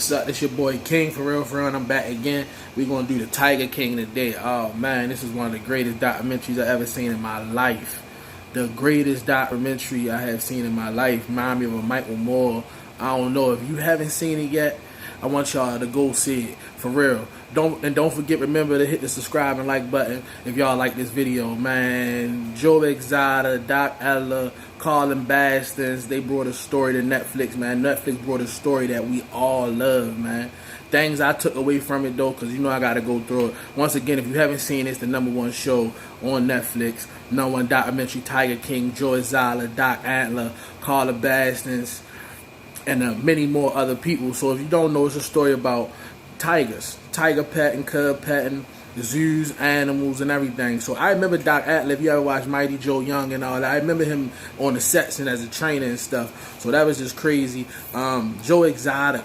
What's up? It's your boy King, for real, and I'm back again. We're gonna do the Tiger King today. Oh man, this is one of the greatest documentaries I've ever seen in my life. The greatest documentary I have seen in my life. Remind me of a Michael Moore. I don't know if you haven't seen it yet. I want y'all to go see it for real. Don't forget, remember to hit the subscribe and like button if y'all like this video, man. Joe Exotic, Doc Ella, Carlin Bastons, they brought a story to Netflix, man. Netflix brought a story that we all love, man. Things I took away from it, though, because you know I got to go through it. Once again, if you haven't seen it, it's the #1 show on Netflix. #1 documentary, Tiger King, Joe Exotic, Doc Antler, Carlin Bastons, and many more other people. So if you don't know, it's a story about tigers, tiger petting, cub petting, zoos, animals, and everything. So I remember Doc Antler, if you ever watched Mighty Joe Young and all that, I remember him on the sets and as a trainer and stuff. So that was just crazy. Joe Exotic,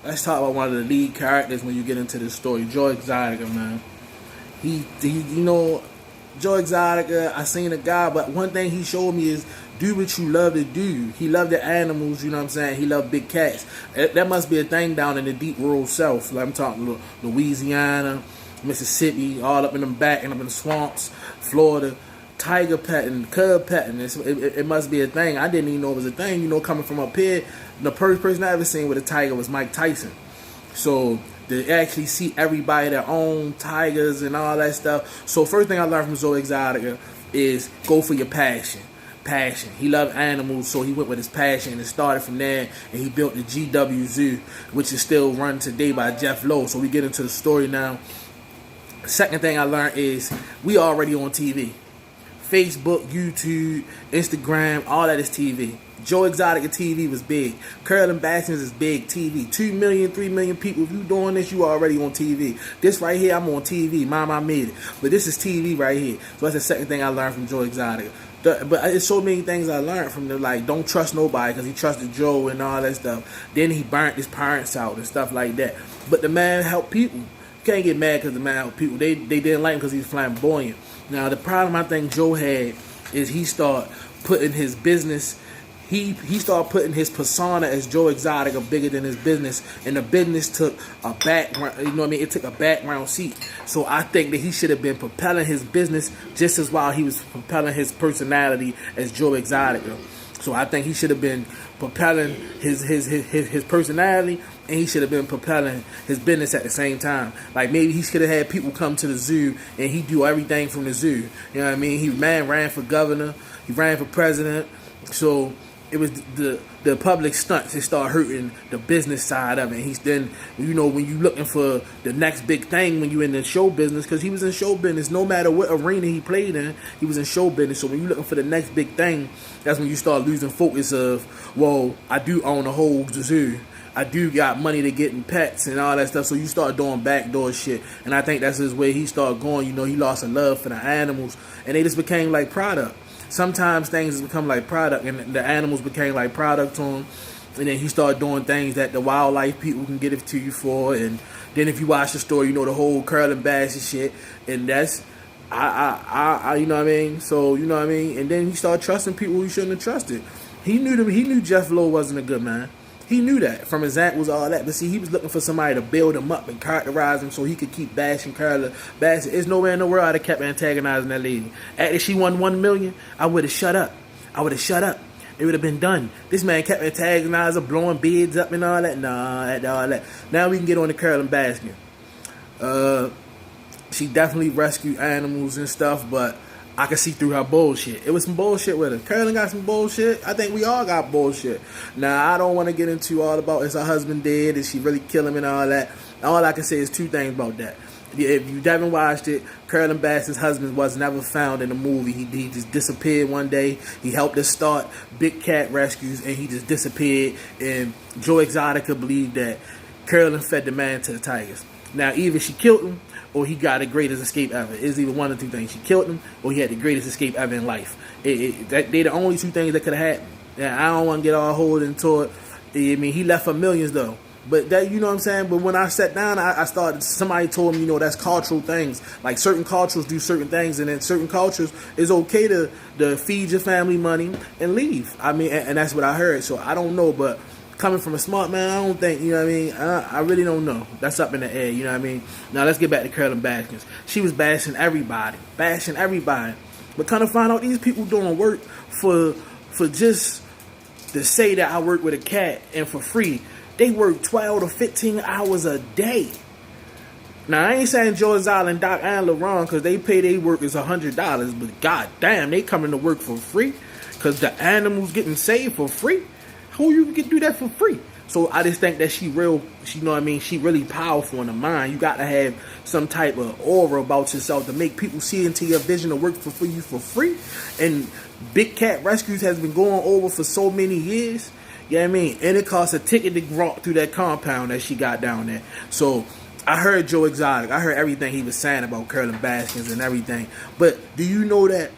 let's talk about one of the lead characters when you get into this story. Joe Exotic, man. He you know, Joe Exotic, I seen a guy, but one thing he showed me is do what you love to do. He loved the animals, you know what I'm saying? He loved big cats. That must be a thing down in the deep rural south. Like I'm talking Louisiana, Mississippi, all up in the back and up in the swamps, Florida. Tiger petting, cub petting, it must be a thing. I didn't even know it was a thing. You know, coming from up here, the first person I ever seen with a tiger was Mike Tyson. So to actually see everybody that own tigers and all that stuff. So first thing I learned from Joe Exotic is go for your passion. He loved animals, so he went with his passion and started from there, and he built the GW Zoo, which is still run today by Jeff Lowe. So we get into the story now. Second thing I learned is we already on TV. Facebook, YouTube, Instagram, all that is TV. Joe Exotic TV was big. Carlin Bastons is big TV. 2 million, 3 million people. If you doing this, you already on TV. This right here, I'm on TV. Mom, I made it. But this is TV right here. So that's the second thing I learned from Joe Exotic. But it's so many things I learned from them, like don't trust nobody because he trusted Joe and all that stuff. Then he burnt his parents out and stuff like that. But the man helped people. You can't get mad because the man helped people. They didn't like him because he's flamboyant. Now the problem I think Joe had is he started putting his business. He started putting his persona as Joe Exotic bigger than his business, and the business took a background. You know what I mean? It took a background seat. So I think that he should have been propelling his business just as while he was propelling his personality as Joe Exotic. So I think he should have been propelling his personality, and he should have been propelling his business at the same time. Like maybe he should have had people come to the zoo and he do everything from the zoo. You know what I mean? He ran for governor, he ran for president. So it was the public stunts that start hurting the business side of it. And he's then, you know, when you looking for the next big thing when you in the show business, because he was in show business, no matter what arena he played in, he was in show business. So when you looking for the next big thing, that's when you start losing focus of, well, I do own a whole zoo. I do got money to get in pets and all that stuff. So you start doing backdoor shit. And I think that's his way he started going. You know, he lost a love for the animals, and they just became like product. Sometimes things become like product, and the animals became like product to him. And then he started doing things that the wildlife people can get it to you for. And then if you watch the story, you know, the whole Carlin Bastons shit. And that's, I you know what I mean? So, you know what I mean? And then he started trusting people he shouldn't have trusted. He knew Jeff Lowe wasn't a good man. He knew that from his examples, all that. But see, he was looking for somebody to build him up and characterize him so he could keep bashing Carlin Bastons. There's nowhere in the world I'd have kept antagonizing that lady. After she won 1 million, I would have shut up. It would have been done. This man kept antagonizing, blowing beards up and all that. All that. Now we can get on to Carlin Bastons. She definitely rescued animals and stuff, but I can see through her bullshit. It was some bullshit with her. Carlin got some bullshit. I think we all got bullshit. Now, I don't want to get into all about is her husband dead, did she really kill him and all that. All I can say is two things about that. If you haven't watched it, Carlin Bastons' husband was never found in the movie. He just disappeared one day. He helped us start big cat rescues, and he just disappeared. And Joe Exotica believed that Carlin fed the man to the tigers. Now, either she killed him, or he got the greatest escape ever. It's either one of the two things. She killed him, or he had the greatest escape ever in life. They're the only two things that could have happened. Now, I don't want to get all hold into it. I mean, he left for millions, though. But that, you know what I'm saying? But when I sat down, I started, somebody told me, you know, that's cultural things. Like certain cultures do certain things, and in certain cultures, it's okay to feed your family money and leave. I mean, and that's what I heard. So I don't know, but coming from a smart man, I don't think, you know what I mean? I really don't know. That's up in the air, you know what I mean? Now, let's get back to Carolyn Baskins. She was bashing everybody. But kind of find out these people doing work for just to say that I work with a cat and for free. They work 12 to 15 hours a day. Now, I ain't saying George Island, Doc, and LaRon because they pay their workers $100, but goddamn, they coming to work for free because the animals getting saved for free. Who you can do that for free? So I just think that she know what I mean? She really powerful in the mind. You got to have some type of aura about yourself to make people see into your vision of work for you for free. And Big Cat Rescues has been going over for so many years. You know what I mean? And it costs a ticket to walk through that compound that she got down there. So I heard Joe Exotic. I heard everything he was saying about Carolyn Baskins and everything. But do you know that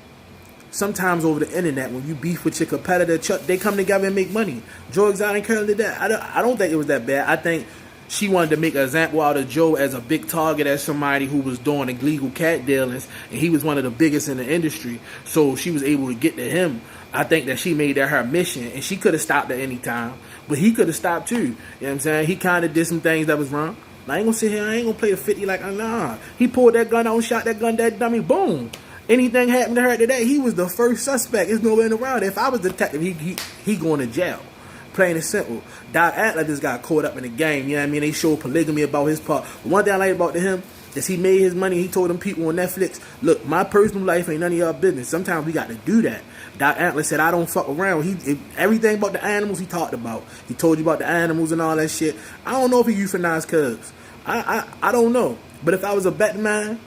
sometimes over the internet, when you beef with your competitor, they come together and make money? Joe Exotic and Carolyn did that. I don't think it was that bad. I think she wanted to make an example out of Joe as a big target, as somebody who was doing illegal cat dealings, and he was one of the biggest in the industry. So she was able to get to him. I think that she made that her mission, and she could have stopped at any time, but he could have stopped too. You know what I'm saying? He kind of did some things that was wrong. I ain't gonna sit here, I ain't gonna play a 50 like, nah. He pulled that gun out and shot that gun, that dummy, boom. Anything happened to her today, he was the first suspect. There's no way around it. If I was the detective, he going to jail. Plain and simple. Doc Atlas just got caught up in the game, you know what I mean? They showed polygamy about his part. One thing I like about him is he made his money. He told them people on Netflix, look, my personal life ain't none of y'all business. Sometimes we got to do that. Doc Atlas said, I don't fuck around. Everything about the animals he talked about. He told you about the animals and all that shit. I don't know if he euthanized cubs. I don't know. But if I was a betting man,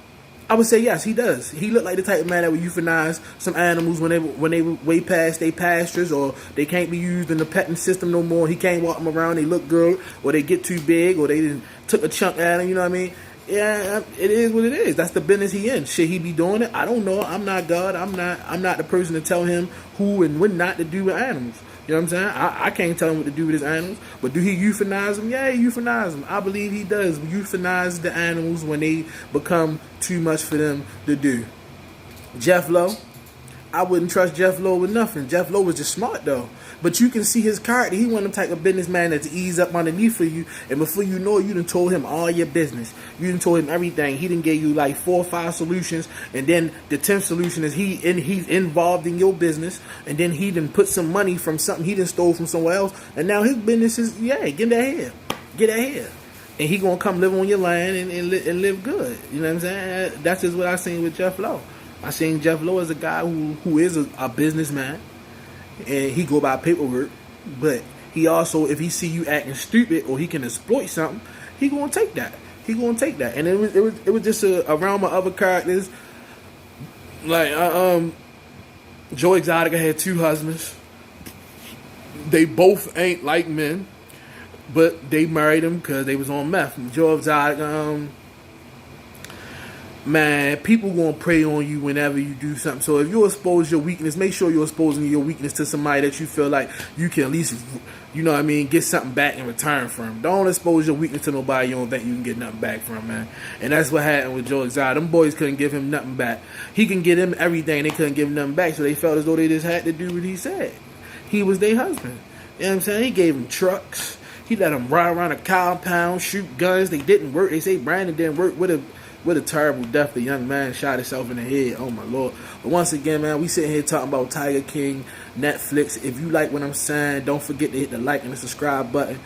I would say yes, he does. He looked like the type of man that would euthanize some animals when they way past their pastures, or they can't be used in the petting system no more. He can't walk them around. They look good, or they get too big, or they didn't took a chunk at him. You know what I mean? Yeah, it is what it is. That's the business he in. Should he be doing it? I don't know. I'm not God. I'm not the person to tell him who and when not to do with animals. You know what I'm saying? I can't tell him what to do with his animals. But do he euthanize them? Yeah, he euthanize them. I believe he does euthanize the animals when they become too much for them to do. Jeff Lowe, I wouldn't trust Jeff Lowe with nothing. Jeff Lowe was just smart, though. But you can see his character. He one of them type of businessman that's ease up underneath for you. And before you know it, you done told him all your business. You done told him everything. He done gave you like 4 or 5 solutions. And then the 10th solution is he's involved in your business. And then he done put some money from something he done stole from somewhere else. And now his business is, get that here. Get that here. And he gonna come live on your land and live good. You know what I'm saying? That's just what I seen with Jeff Lowe. I seen Jeff Lowe as a guy who is a businessman. And he go by paperwork, but he also, if he see you acting stupid or he can exploit something, he gonna take that. And it was just around my other characters. Like Joe Exotica had 2 husbands. They both ain't like men, but they married him because they was on meth. Joe Exotica, man, people gonna prey on you whenever you do something. So if you expose your weakness, make sure you're exposing your weakness to somebody that you feel like you can at least, you know what I mean, get something back in return from. Don't expose your weakness to nobody you don't think you can get nothing back from, man. And that's what happened with Joe Exotic. Them boys couldn't give him nothing back. He can get him everything, they couldn't give him nothing back, so they felt as though they just had to do what he said. He was their husband. You know what I'm saying? He gave him trucks. He let them ride around a compound, shoot guns. They didn't work. They say Brandon didn't work with him. What a terrible death. The young man shot himself in the head. Oh, my Lord. But once again, man, we sitting here talking about Tiger King, Netflix. If you like what I'm saying, don't forget to hit the like and the subscribe button.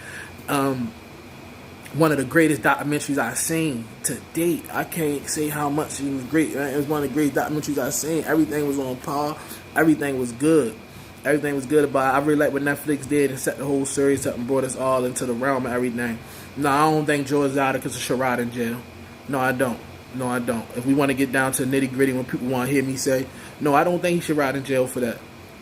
One of the greatest documentaries I've seen to date. I can't say how much it was great. Right? It was one of the greatest documentaries I've seen. Everything was on par. Everything was good. Everything was good about it. I really like what Netflix did and set the whole series up and brought us all into the realm of everything. No, I don't think George Exotic is a charade in jail. No, I don't. If we want to get down to the nitty gritty, when people want to hear me say, no, I don't think he should rot in jail for that.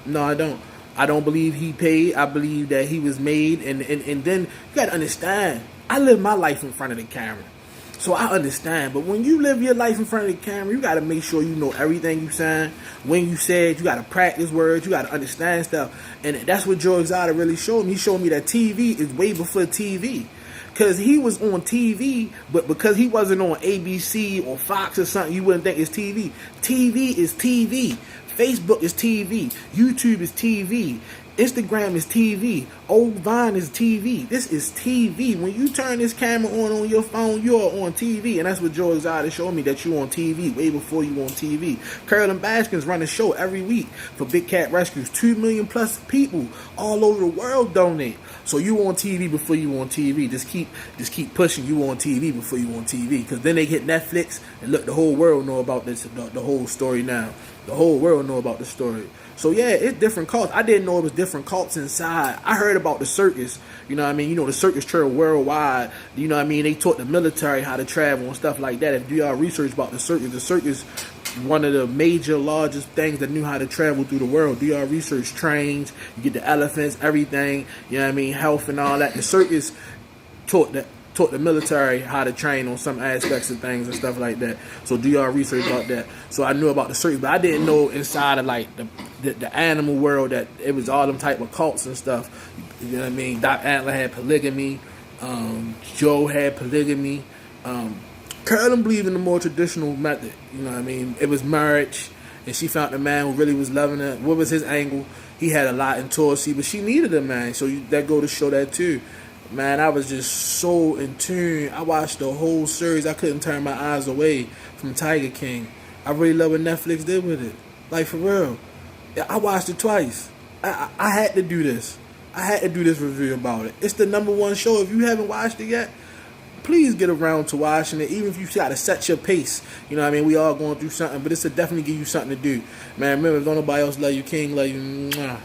No, I don't. I don't believe he paid. I believe that he was made. And then you got to understand, I live my life in front of the camera. So I understand. But when you live your life in front of the camera, you got to make sure you know everything you saying. When you said, you got to practice words. You got to understand stuff. And that's what Joe Exotic really showed me. He showed me that TV is way before TV. Because he was on TV, but because he wasn't on ABC or Fox or something, you wouldn't think it's TV. TV is TV. Facebook is TV. YouTube is TV. Instagram is TV. Old Vine is TV. This is TV. When you turn this camera on your phone, you're on TV. And that's what Joe Exotic showed me, that you on TV way before you on TV. Carolyn Baskins run a show every week for Big Cat Rescues. 2 million plus people all over the world donate. So you on TV before you on TV. Just keep pushing. You on TV before you on TV. Because then they hit Netflix and look, the whole world know about this, the whole story now. The whole world know about the story. So yeah, it's different cults. I didn't know it was different cults inside. I heard about the circus. You know what I mean? You know, the circus traveled worldwide. You know what I mean? They taught the military how to travel and stuff like that. If you all research about the circus, one of the major, largest things that knew how to travel through the world. Do y'all research trains? You get the elephants, everything. You know what I mean? Health and all that. The circus taught the military how to train on some aspects of things and stuff like that. So do y'all research about that? So I knew about the circus, but I didn't know inside of like the animal world that it was all them type of cults and stuff. You know what I mean? Doc Antler had polygamy. Joe had polygamy. Carolyn believed in the more traditional method. You know what I mean? It was marriage, and she found the man who really was loving her. What was his angle? He had a lot in Torsi, but she needed a man. So that go to show that too. Man, I was just so in tune. I watched the whole series. I couldn't turn my eyes away from Tiger King. I really love what Netflix did with it. Like, for real. I watched it twice. I had to do this. I had to do this review about it. It's the #1 show. If you haven't watched it yet, please get around to watching it. Even if you got to set your pace. You know what I mean? We all going through something, but it's to definitely give you something to do. Man, remember, if don't nobody else love you, King love you. Mwah.